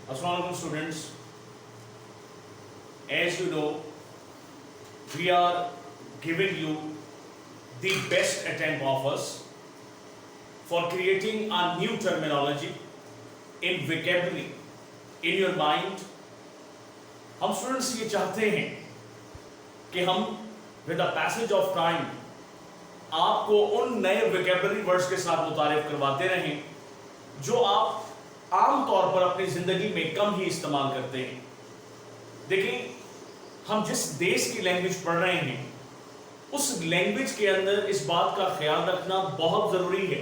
Assalamualaikum students. As you know, we are giving you the best attempt of us for creating a new terminology in vocabulary in your mind. हम students ये चाहते हैं कि हम with the passage of time आपको उन नए vocabulary words के साथ मुतारिफ करवाते रहें जो आप आम तौर पर अपनी जिंदगी में कम ही इस्तेमाल करते हैं। देखिए, हम जिस देश की लैंग्वेज पढ़ रहे हैं उस लैंग्वेज के अंदर इस बात का ख्याल रखना बहुत जरूरी है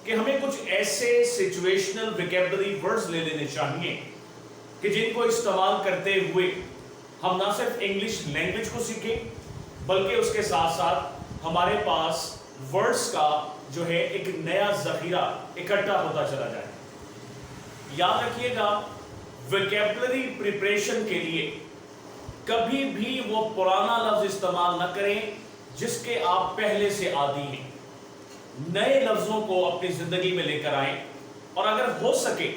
कि हमें कुछ ऐसे सिचुएशनल वोकैबुलरी वर्ड्स ले लेने चाहिए कि जिनको इस्तेमाल करते हुए हम ना सिर्फ इंग्लिश लैंग्वेज को सीखें बल्कि उसके साथ साथ हमारे पास वर्ड्स का जो है एक नया जखीरा इकट्ठा होता चला जाए। याद रखिएगा, वोकैबुलरी प्रिपरेशन के लिए कभी भी वो पुराना लफ्ज इस्तेमाल न करें जिसके आप पहले से आदी हैं। नए लफ्जों को अपनी जिंदगी में लेकर आएं और अगर हो सके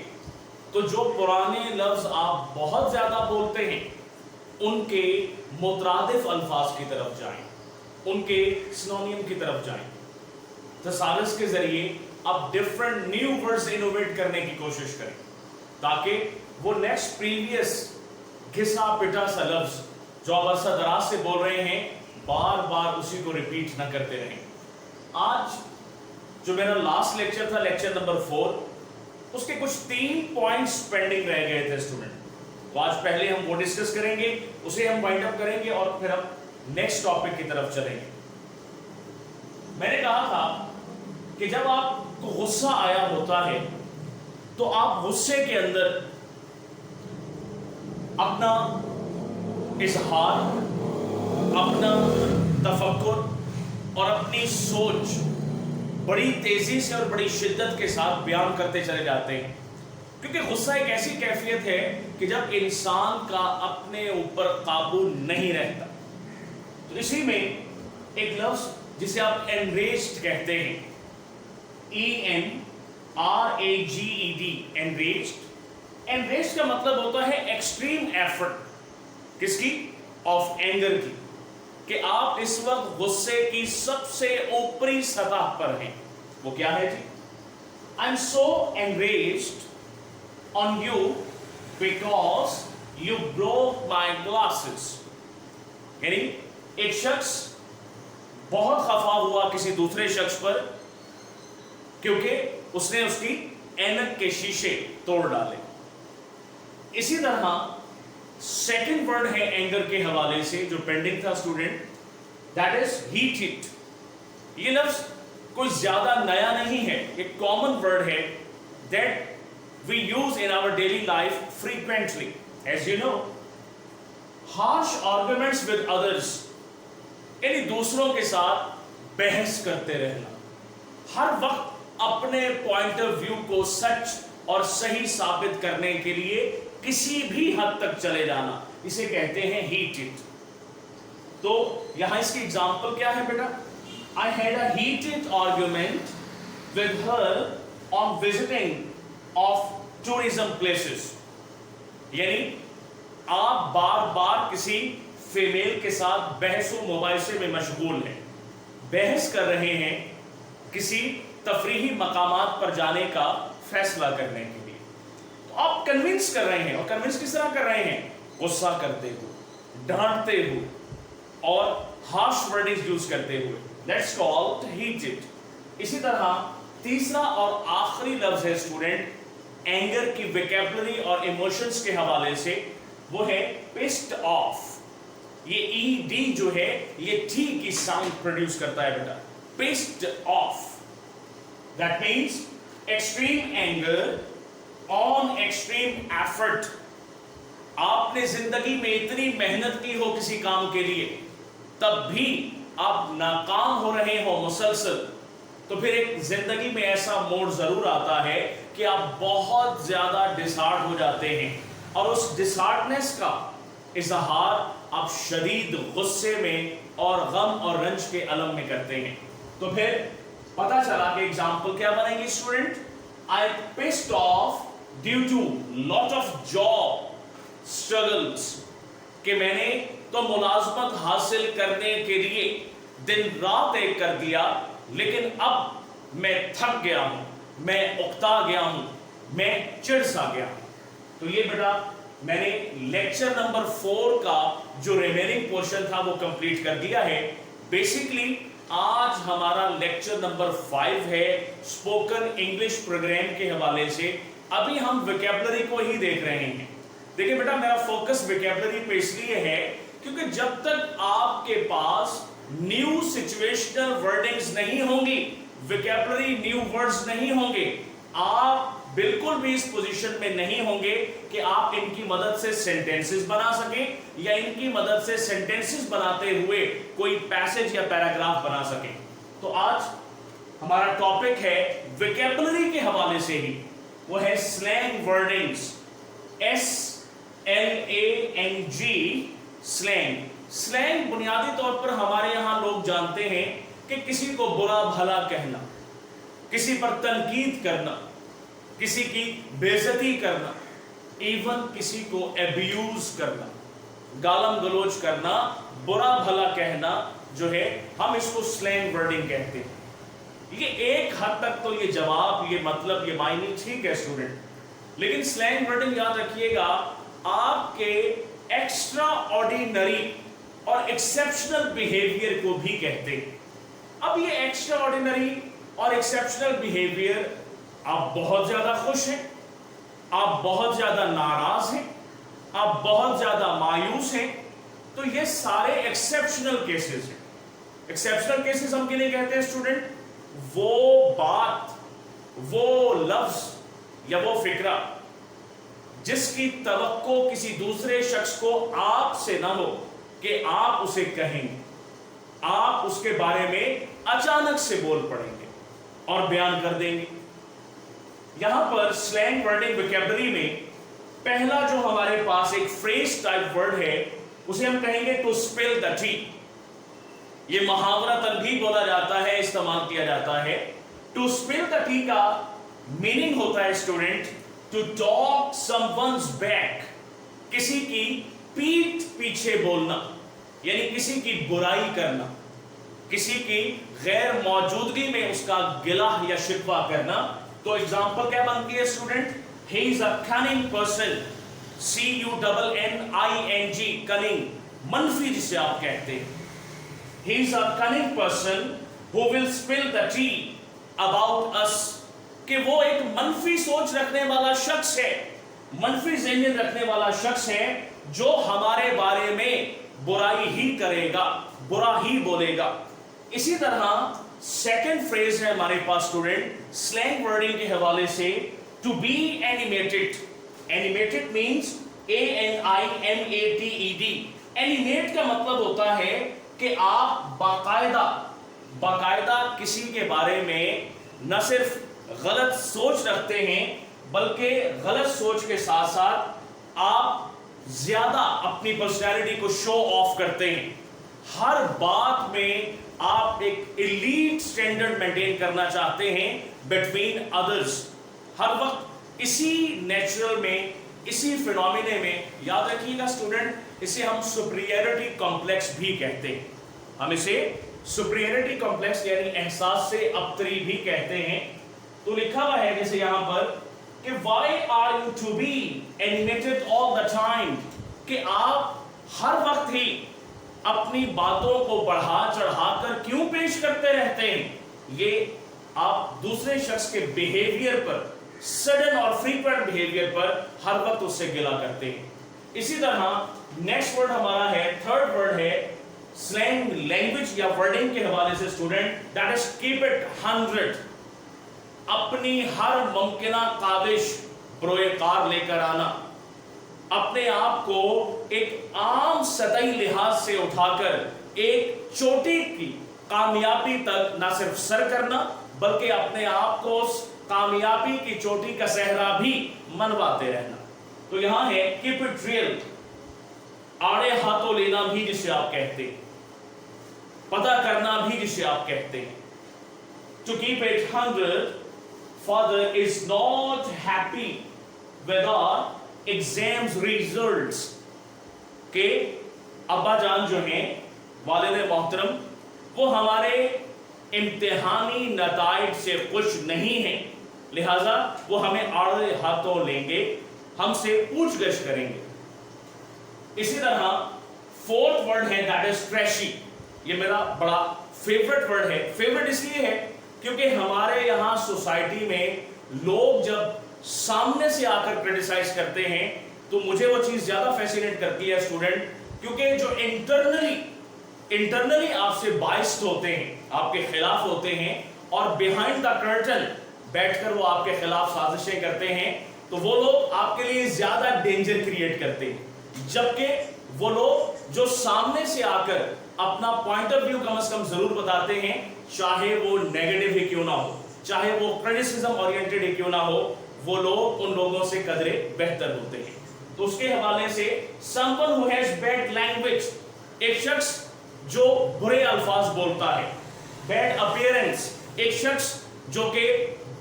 तो जो पुराने लफ्ज आप बहुत ज्यादा बोलते हैं उनके मुतरादिफ अल्फाज की तरफ जाएं, उनके सिनोनिम की तरफ जाएं। तसालस के जरिए आप डिफरेंट न्यू वर्ड्स इनोवेट करने की कोशिश करें ताकि वो नेक्स्ट प्रीवियस घिसा पिटा सा लफ्ज जो आप अरसा दराज से बोल रहे हैं बार बार उसी को रिपीट न करते रहें। आज जो मेरा लास्ट लेक्चर था, लेक्चर नंबर 4, उसके कुछ 3 पॉइंट्स पेंडिंग रह गए थे स्टूडेंट। तो आज पहले हम वो डिस्कस करेंगे, उसे हम वाइंड अप करेंगे और फिर हम नेक्स्ट टॉपिक की तरफ चलेंगे। मैंने कहा था कि जब आपको गुस्सा आया होता है तो आप गुस्से के अंदर अपना इजहार, अपना तफक्कुर और अपनी सोच बड़ी तेजी से और बड़ी शिद्दत के साथ बयान करते चले जाते हैं, क्योंकि गुस्सा एक ऐसी कैफियत है कि जब इंसान का अपने ऊपर काबू नहीं रहता। तो इसी में एक लफ्ज जिसे आप एनरेज्ड कहते हैं, ENRAGED, एनरेज्ड। एनरेज्ड का मतलब होता है एक्सट्रीम एफर्ट, किसकी? ऑफ एंगर की, कि आप इस वक्त गुस्से की सबसे ऊपरी सतह पर हैं। वो क्या है जी? I am so enraged on you because you broke my glasses. यानी एक शख्स बहुत खफा हुआ किसी दूसरे शख्स पर क्योंकि उसने उसकी ऐनक के शीशे तोड़ डाले। इसी तरह सेकंड वर्ड है एंगर के हवाले से जो पेंडिंग था स्टूडेंट, दैट इज हीटेड। ये लफ्ज कोई ज्यादा नया नहीं है, एक कॉमन वर्ड है that we use in our daily life frequently. As you know, harsh arguments with others, यानी दूसरों के साथ बहस करते रहना, हर वक्त अपने पॉइंट ऑफ व्यू को सच और सही साबित करने के लिए किसी भी हद तक चले जाना, इसे कहते हैं हीटेड। तो यहां इसकी एग्जांपल क्या है बेटा? I had a heated argument with her on visiting of tourism places. यानी आप बार बार किसी फीमेल के साथ बहसो मुबाहिसे में मशगूल हैं, बहस कर रहे हैं किसी तफरीही मकामात पर जाने का फैसला करने के लिए। तो आप कन्विंस कर रहे हैं, और कन्विंस किस तरह कर रहे हैं? गुस्सा करते हुए, डांटते हुए और हार्श वर्डिंग्स यूज करते हुए। That's called heated. इसी तरह तीसरा और आखिरी लफ्ज है स्टूडेंट एंगर की वोकैबुलरी और इमोशंस के हवाले से, वो है पिस्ड ऑफ। ये ईडी जो है ये टी की साउंड प्रोड्यूस करता है बेटा, pissed off. That means extreme anger on extreme effort. आपने जिंदगी में इतनी मेहनत की हो किसी काम के लिए, तब भी आप नाकाम हो रहे हो मुसलसल, तो फिर एक जिंदगी में ऐसा मोड़ जरूर आता है कि आप बहुत ज्यादा डिसहार्ट हो जाते हैं और उस डिसहार्टनेस का इजहार आप शदीद गुस्से में और गम और रंज के अलम में करते हैं। तो फिर पता चला कि एग्जाम्पल क्या बनेगी student? I pissed off due to lot of job struggles, कि मैंने तो मुलाजमत हासिल करने के लिए दिन रात एक कर दिया, लेकिन अब मैं थक गया हूं, मैं उकता गया हूं, मैं चिढ़ सा गया हूं। तो ये बेटा मैंने लेक्चर नंबर 4 का जो रिमेनिंग पोर्शन था वो कंप्लीट कर दिया है। बेसिकली आज हमारा लेक्चर नंबर 5 है स्पोकन इंग्लिश प्रोग्राम के हवाले से। अभी हम वोकैबुलरी को ही देख रहे हैं। देखिए बेटा मेरा फोकस वोकैबुलरी पे इसलिए है क्योंकि जब तक आपके पास न्यू सिचुएशनल वर्डिंग्स नहीं होंगी, वोकैबुलरी न्यू वर्ड्स नहीं होंगे, आप बिल्कुल भी इस पोजीशन में नहीं होंगे कि आप इनकी मदद से सेंटेंसेस बना सकें या इनकी मदद से सेंटेंसेस बनाते हुए कोई पैसेज या पैराग्राफ बना सकें। तो आज हमारा टॉपिक है वोकैबुलरी के हवाले से ही, वो है slang wordings, SLANG slang. Slang बुनियादी तौर पर हमारे यहां लोग जानते हैं कि किसी को बुरा भला कहना, किसी पर तनकीद करना, किसी की बेइज्जती करना, इवन किसी को एब्यूज करना, गालम गलोच करना, बुरा भला कहना जो है हम इसको स्लैंग वर्डिंग कहते हैं। ये एक हद तक तो ये जवाब, ये मतलब, ये मायने ठीक है स्टूडेंट, लेकिन स्लैंग वर्डिंग याद रखिएगा आपके एक्स्ट्रा ऑर्डिनरी और एक्सेप्शनल बिहेवियर को भी कहते हैं। अब ये एक्स्ट्रा ऑर्डिनरी और एक्सेप्शनल बिहेवियर, आप बहुत ज्यादा खुश हैं, आप बहुत ज्यादा नाराज हैं, आप बहुत ज्यादा मायूस हैं, तो ये सारे एक्सेप्शनल केसेस हैं। एक्सेप्शनल केसेस हम किन्हें कहते हैं स्टूडेंट? वो बात, वो लफ्ज या वो फिक्रा जिसकी तवक्को किसी दूसरे शख्स को आपसे ना हो कि आप उसे कहेंगे, आप उसके बारे में अचानक से बोल पड़ेंगे और बयान कर देंगे। यहां पर स्लैंग वर्डिंग वोकैबुलरी में पहला जो हमारे पास एक फ्रेज टाइप वर्ड है उसे हम कहेंगे टू स्पिल द टी। ये मुहावरतन भी बोला जाता है, इस्तेमाल किया जाता है। टू स्पिल द टी का मीनिंग होता है student to talk someone's back, किसी की पीठ पीछे बोलना, यानी किसी की बुराई करना, किसी की गैर मौजूदगी में उसका गिला या शिकवा करना। तो एग्जांपल क्या बनती है student? He is a cunning person, CUNNING, cunning, मनफी जिसे आप कहते हैं। He is a cunning person who will spill the T about us, कि वो एक मनफी सोच रखने वाला शख्स है, मनफी ज़हन रखने वाला शख्स है जो हमारे बारे में बुराई ही करेगा, बुरा ही बोलेगा। इसी तरह सेकंड फ्रेज है हमारे पास स्टूडेंट स्लैंग वर्डिंग के हवाले से to be animated. Animated means ANIMATED। Animate का मतलब होता है कि आप बाकायदा किसी के बारे में न सिर्फ गलत सोच रखते हैं बल्कि गलत सोच के साथ साथ आप ज्यादा अपनी पर्सनैलिटी को शो ऑफ करते हैं। हर बात में आप एक एलीट स्टैंडर्ड मेंटेन करना चाहते हैं बिटवीन अदर्स। हर वक्त इसी नेचुरल में, इसी फिनोमिने में, याद रखिएगा स्टूडेंट, इसे हम सुपीरियरिटी कॉम्प्लेक्स भी कहते हैं। हम इसे सुपीरियरिटी कॉम्प्लेक्स यानी एहसास से अबतरी भी कहते हैं। तो लिखा हुआ है जैसे यहां पर कि why are you to be animated all the time, कि आप हर वक्त ही अपनी बातों को बढ़ा चढ़ाकर क्यों पेश करते रहते हैं। ये आप दूसरे शख्स के बिहेवियर पर, सडन और फ्रीक्वेंट बिहेवियर पर हर वक्त उससे गिला करते हैं। इसी तरह नेक्स्ट वर्ड हमारा है, थर्ड वर्ड है स्लैंग लैंग्वेज या वर्डिंग के हवाले से student, that is keep it 100। अपनी हर मुमकिना काबिश प्रोएकार लेकर आना, अपने आप को एक आम सतही लिहाज से उठाकर एक चोटी की कामयाबी तक न सिर्फ सर करना बल्कि अपने आप को उस कामयाबी की चोटी का सहरा भी मनवाते रहना। तो यहां है कीप इट रियल, आड़े हाथों लेना भी जिसे आप कहते हैं, पता करना भी जिसे आप कहते हैं। To keep it 100, father is not happy whether exams results के अब्बा जान जो हैं वालिद मोहतरम वो हमारे इम्तिहानी नताइज से खुश नहीं हैं, लिहाजा वो हमें आड़े हाथों लेंगे, हमसे पूछगछ करेंगे। इसी तरह फोर्थ वर्ड है दैट इज ट्रैशी। ये मेरा बड़ा फेवरेट वर्ड है। फेवरेट इसलिए है क्योंकि हमारे यहाँ सोसाइटी में लोग जब सामने से आकर क्रिटिसाइज करते हैं तो मुझे वो चीज ज्यादा फैसिनेट करती है स्टूडेंट, क्योंकि जो इंटरनली आपसे बाइस्ड होते हैं, आपके खिलाफ होते हैं, और बिहाइंड द कर्टन बैठकर वो आपके खिलाफ साजिशें करते हैं, तो वो लोग आपके लिए ज्यादा डेंजर क्रिएट करते हैं। जबकि वो लोग जो सामने से आकर अपना पॉइंट ऑफ व्यू कम से कम जरूर बताते हैं, चाहे वो नेगेटिव ही क्यों ना हो, चाहे वो क्रिटिसिज्म ओरिएंटेड ही क्यों ना हो, वो लोग उन लोगों से कदरे बेहतर होते हैं। तो उसके हवाले से someone who has bad language, एक शख्स जो बुरे अल्फाज बोलता है, बैड अपीयरेंस, एक शख्स जो कि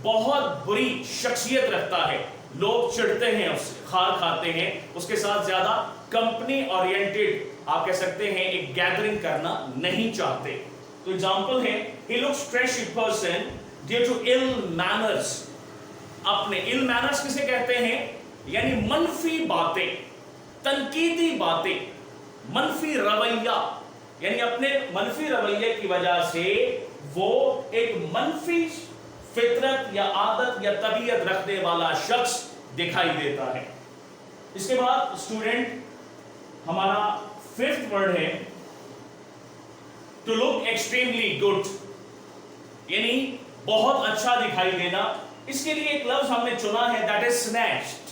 बहुत बुरी शख्सियत रखता है, लोग चिढ़ते हैं उससे, खार खाते हैं, उसके साथ ज्यादा कंपनी ओरिएंटेड आप कह सकते हैं एक गैदरिंग करना नहीं चाहते। तो एग्जांपल है he looks trashy person due to ill manners। अपने ill manners किसे कहते हैं? यानी मनफी बातें, तनकीदी बातें, मनफी रवैया, यानी अपने मनफी रवैये की वजह से वो एक मनफी फितरत या आदत या तबीयत रखने वाला शख्स दिखाई देता है। इसके बाद स्टूडेंट हमारा फिफ्थ वर्ड है टू लुक एक्सट्रीमली गुड, यानी बहुत अच्छा दिखाई देना। इसके लिए एक लफ्ज हमने चुना है दैट इज स्नैच्ड।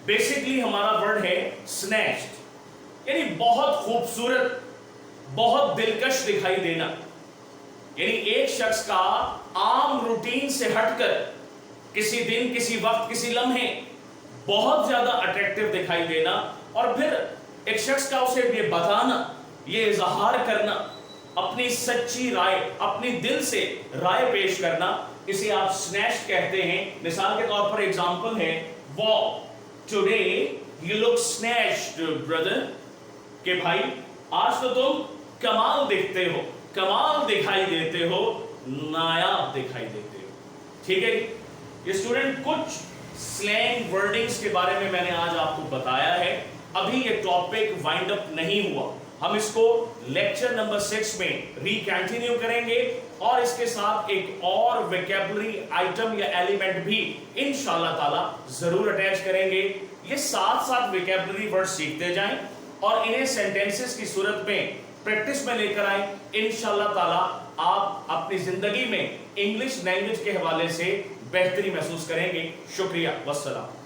बेसिकली हमारा वर्ड है स्नैच्ड, यानी बहुत खूबसूरत, बहुत दिलकश दिखाई देना, यानी एक शख्स का आम रूटीन से हटकर किसी दिन, किसी वक्त, किसी लम्हे बहुत ज्यादा अट्रैक्टिव दिखाई देना, और फिर एक शख्स का उसे ये बताना, ये इजहार करना, अपनी सच्ची राय, अपनी दिल से राय पेश करना, इसे आप स्नैच कहते हैं। मिसाल के तौर पर एग्जांपल है wow today you look snatched brother, कि भाई आज तो तुम कमाल दिखते हो, कमाल दिखाई देते हो, नायाब दिखाई देते हो। ठीक है, ये स्टूडेंट कुछ स्लैंग वर्डिंग्स के बारे में मैंने आज आपको बताया है। अभी ये टॉपिक वाइंड अप नहीं हुआ, हम इसको लेक्चर नंबर 6 में रिकंटिन्यू करेंगे, और इसके साथ एक और वोकैबुलरी आइटम या एलिमेंट भी इंशाल्लाह ताला जरूर अटैच करेंगे। ये साथ साथ वोकैबुलरी वर्ड सीखते जाएं और इन्हें सेंटेंसेस की सूरत में प्रैक्टिस में लेकर आएं। इंशाल्लाह ताला आप अपनी जिंदगी में इंग्लिश लैंग्वेज के हवाले से बेहतरी महसूस करेंगे। शुक्रिया, वस्सलाम।